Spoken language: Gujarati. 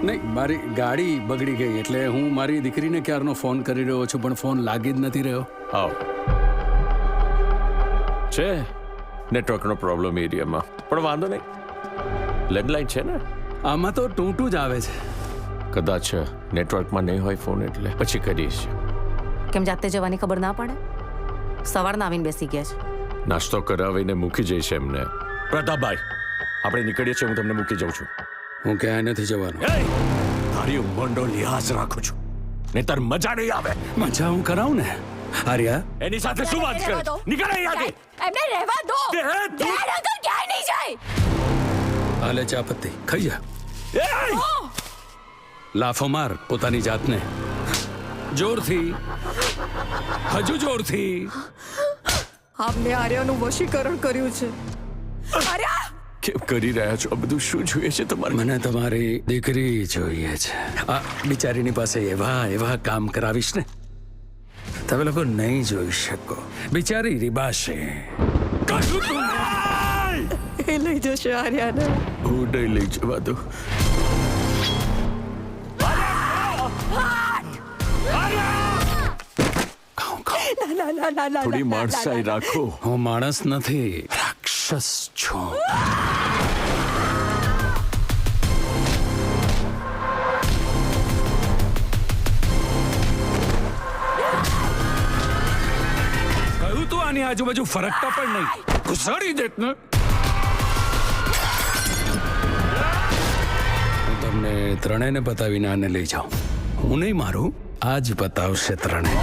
નહીં, મારી ગાડી બગડી ગઈ એટલે હું મારી દીકરીને ક્યારનો ફોન કરી રહ્યો છું, પણ ફોન લાગી જ નથી રહ્યો. આવ છે નેટવર્કનો પ્રોબ્લેમ એરિયામાં, પણ વાંધો નહીં. લેન્ડલાઇન છે ને? આમાં તો ટૂંટું જ આવે છે. કદાચ નેટવર્કમાં નહીં હોય ફોન, એટલે પછી કરીશ. કેમ જાતે જવાની ખબર ના પડે? સવારના આવીને બેસી ગયા છે. નાસ્તો કરાવીને મૂકી જઈશ એમને. પ્રતાપભાઈ, આપણે નીકળીએ છીએ, હું તમને મૂકી જાઉં છું. હું ક્યાંય નથી જવાનો. તારી ઉંમરનો લિહાઝ રાખું છું, નહીતર મજા નહીં આવે. મજા હું કરાવું ને. આર્યા, એની સાથે શું વાત કરે? નીકળ અહીંયાથી. એમને રહેવા દો. ડેડ, તું- ડેડ અંકલ ક્યાંય નહીં જાય. હાલે ચા પત્તી ખાઈ જા. લાફો માર પોતાની જાતને જોરથી, હજુ જોરથી. આપને આર્યાનું વશીકરણ કર્યું છે. આર્યા, કેમ કરી રહ્યા છો? આ બધું શું જોઈએ છે તમારે? મને તમારી દીકરી જોઈએ છે. આ બિચારીની પાસે એવા એવા કામ કરાવીશ ને, તમે લોકો નહીં જોઈ શકો. બિચારી રીબાશે. એ લઈ જશે આર્યાને. હું નહીં લઈ જવા દો. ના ના ના ના થોડી માણસાઈ રાખો. હું માણસ નથી, રાક્ષસ છું. કહ્યું તું આની આજુબાજુ ફરકતા પણ નહીં. ઘુસાડી દેત ને. હું તમને ત્રણેયને પતાવીને આને લઈ જાઉં. હું નહીં મારું, આજ પતાવશે ત્રણેય.